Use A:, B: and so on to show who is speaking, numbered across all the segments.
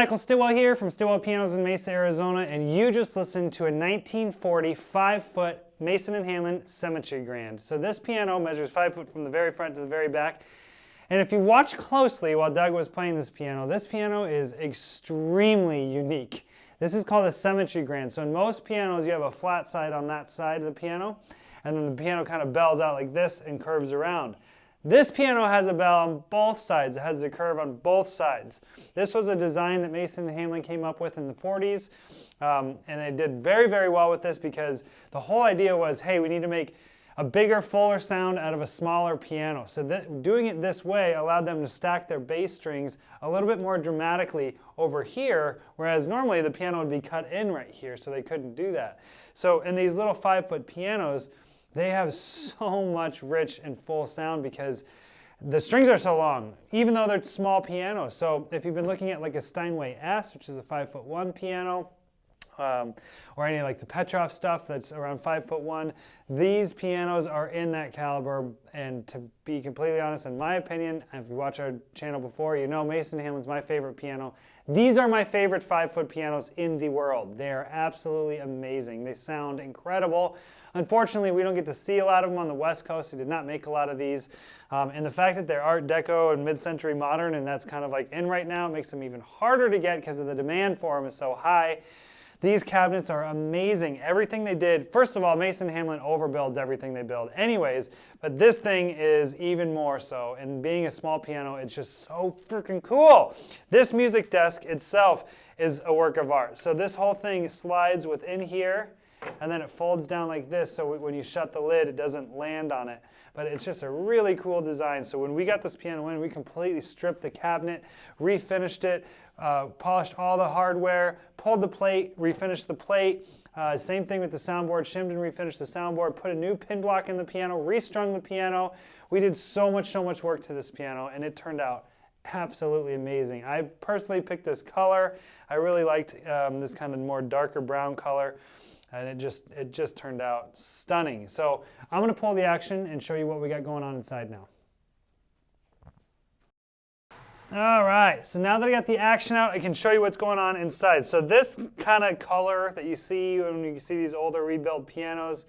A: Michael Stillwell here from Stillwell Pianos in Mesa, Arizona, and you just listened to a 1940 5-foot Mason and Hamlin Symmetry Grand. So this piano measures 5 foot from the very front to the very back. And if you watch closely while Doug was playing this piano is extremely unique. This is called a Symmetry Grand. So in most pianos, you have a flat side on that side of the piano, and then the piano kind of bells out like this and curves around. This piano has a bell on both sides. It has a curve on both sides. This was a design that Mason and Hamlin came up with in the 40s, and they did very, very well with this because the whole idea was, hey, we need to make a bigger, fuller sound out of a smaller piano. So doing it this way allowed them to stack their bass strings a little bit more dramatically over here, whereas normally the piano would be cut in right here, so they couldn't do that. So in these little 5-foot pianos, they have so much rich and full sound because the strings are so long, even though they're small pianos. So if you've been looking at like a Steinway S, which is a 5'1" piano, or any like the Petrov stuff that's around 5'1", these pianos are in that caliber. And to be completely honest, in my opinion, if you watch our channel before, you know Mason Hamlin's my favorite piano. These are my favorite 5-foot pianos in the world. They are absolutely amazing. They sound incredible. Unfortunately, we don't get to see a lot of them on the West Coast. They did not make a lot of these. And the fact that they're Art Deco and mid-century modern, and that's kind of like in right now, makes them even harder to get because of the demand for them is so high. These cabinets are amazing. Everything they did, first of all, Mason Hamlin overbuilds everything they build anyways, but this thing is even more so. And being a small piano, it's just so freaking cool. This music desk itself is a work of art. So this whole thing slides within here, and then it folds down like this, so when you shut the lid, it doesn't land on it. But it's just a really cool design. So when we got this piano in, we completely stripped the cabinet, refinished it, polished all the hardware, pulled the plate, refinished the plate. Same thing with the soundboard, shimmed and refinished the soundboard, put a new pin block in the piano, restrung the piano. We did so much work to this piano, and it turned out absolutely amazing. I personally picked this color. I really liked this kind of more darker brown color. And it just turned out stunning. So I'm going to pull the action and show you what we got going on inside now. All right, so now that I got the action out, I can show you what's going on inside. So this kind of color that you see when you see these older rebuilt pianos,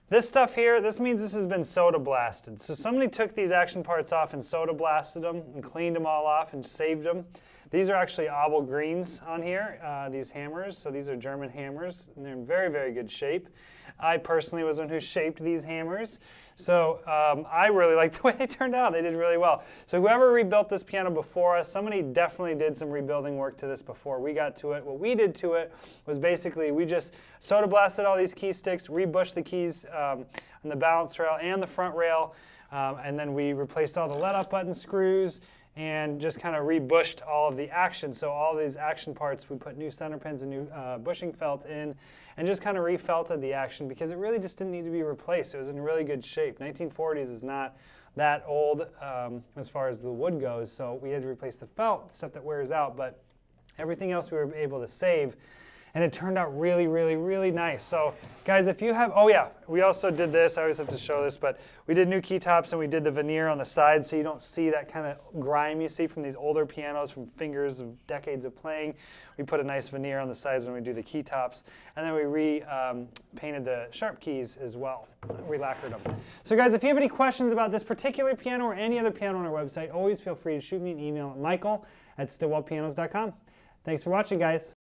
A: this stuff here, this means this has been soda blasted. So somebody took these action parts off and soda blasted them and cleaned them all off and saved them. These are actually obel greens on here, these hammers. So these are German hammers, and they're in very, very good shape. I personally was the one who shaped these hammers. So I really like the way they turned out. They did really well. So whoever rebuilt this piano before us, somebody definitely did some rebuilding work to this before we got to it. What we did to it was basically we just soda blasted all these key sticks, rebushed the keys on the balance rail and the front rail, and then we replaced all the let-up button screws and just kind of rebushed all of the action. So all these action parts, we put new center pins and new bushing felt in, and just kind of refelted the action because it really just didn't need to be replaced. It was in really good shape. 1940s is not that old as far as the wood goes, so we had to replace the felt, stuff that wears out, but everything else we were able to save. And it turned out really, really, really nice. So guys, if you have, oh yeah, we also did this, I always have to show this, but we did new key tops and we did the veneer on the side so you don't see that kind of grime you see from these older pianos from fingers of decades of playing. We put a nice veneer on the sides when we do the key tops. And then we painted the sharp keys as well, re-lacquered them. So guys, if you have any questions about this particular piano or any other piano on our website, always feel free to shoot me an email at michael@stillwellpianos.com. Thanks for watching, guys.